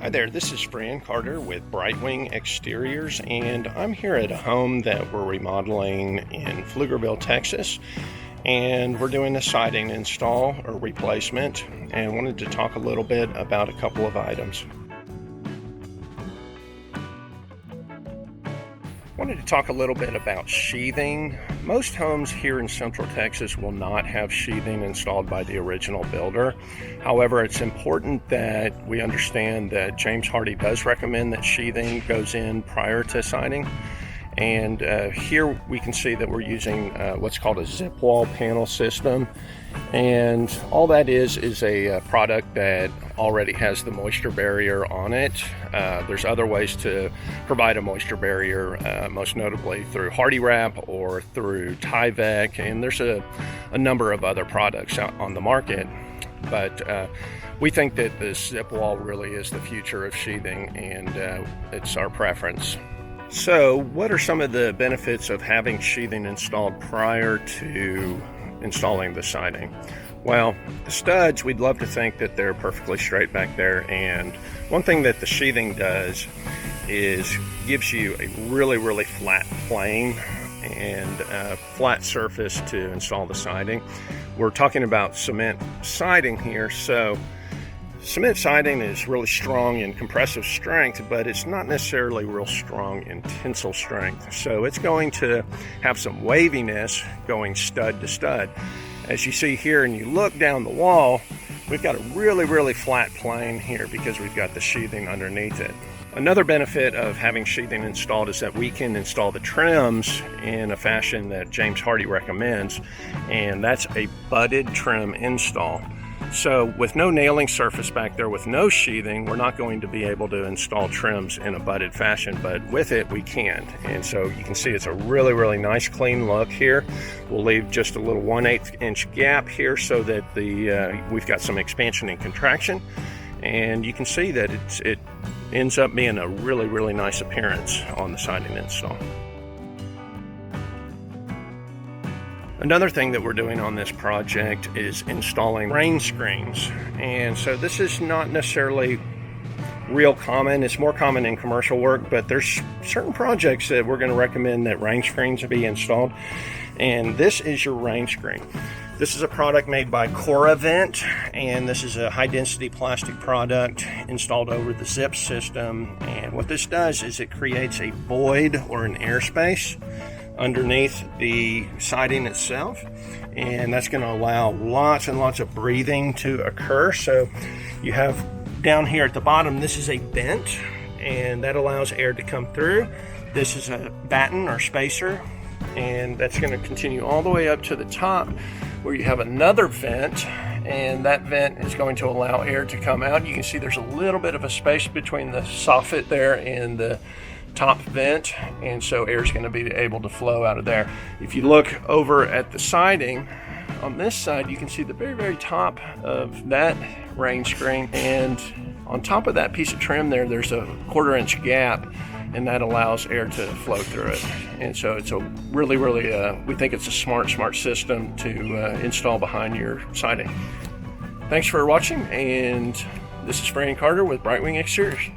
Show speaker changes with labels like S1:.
S1: Hi there, this is Fran Carter with Brightwing Exteriors, and I'm here at a home that we're remodeling in Pflugerville, Texas, and we're doing a siding install or replacement, and wanted to talk a little bit about a couple of items. Wanted to talk a little bit about sheathing. Most homes here in Central Texas will not have sheathing installed by the original builder. However, it's important that we understand that James Hardie does recommend that sheathing goes in prior to siding. And here we can see that we're using what's called a zip wall panel system. And all that is a product that already has the moisture barrier on it. There's other ways to provide a moisture barrier, most notably through Hardie Wrap or through Tyvek, and there's a number of other products out on the market. But we think that this zip wall really is the future of sheathing, and it's our preference. So what are some of the benefits of having sheathing installed prior to installing the siding? Well, the studs, we'd love to think that they're perfectly straight back there, and one thing that the sheathing does is gives you a really flat plane and a flat surface to install the siding. We're talking about cement siding here, so cement siding is really strong in compressive strength, but it's not necessarily real strong in tensile strength. So it's going to have some waviness going stud to stud. As you see here, and you look down the wall, we've got a really flat plane here because we've got the sheathing underneath it. Another benefit of having sheathing installed is that we can install the trims in a fashion that James Hardie recommends, and that's a butted trim install. So with no nailing surface back there, with no sheathing, we're not going to be able to install trims in a butted fashion, but with it we can. And so you can see it's a really nice clean look here. We'll leave just a little 1/8 inch gap here so that we've got some expansion and contraction. And you can see that it ends up being a really nice appearance on the siding install. Another thing that we're doing on this project is installing Rainscreens. And so this is not necessarily real common. It's more common in commercial work, but there's certain projects that we're going to recommend that Rainscreens be installed. And this is your Rainscreen. This is a product made by Coravent, and this is a high density plastic product installed over the zip system. And what this does is it creates a void or an airspace underneath the siding itself, and that's going to allow lots and lots of breathing to occur. So you have down here at the bottom, this is a vent, and that allows air to come through. This is a batten or spacer, and that's going to continue all the way up to the top where you have another vent, and that vent is going to allow air to come out. You can see there's a little bit of a space between the soffit there and the top vent, and so air is going to be able to flow out of there. If you look over at the siding on this side, you can see the very top of that Rainscreen, and on top of that piece of trim there's a 1/4 inch gap, and that allows air to flow through it. And so it's a really we think it's a smart system to install behind your siding. Thanks for watching, and this is Fran Carter with Brightwing Exteriors.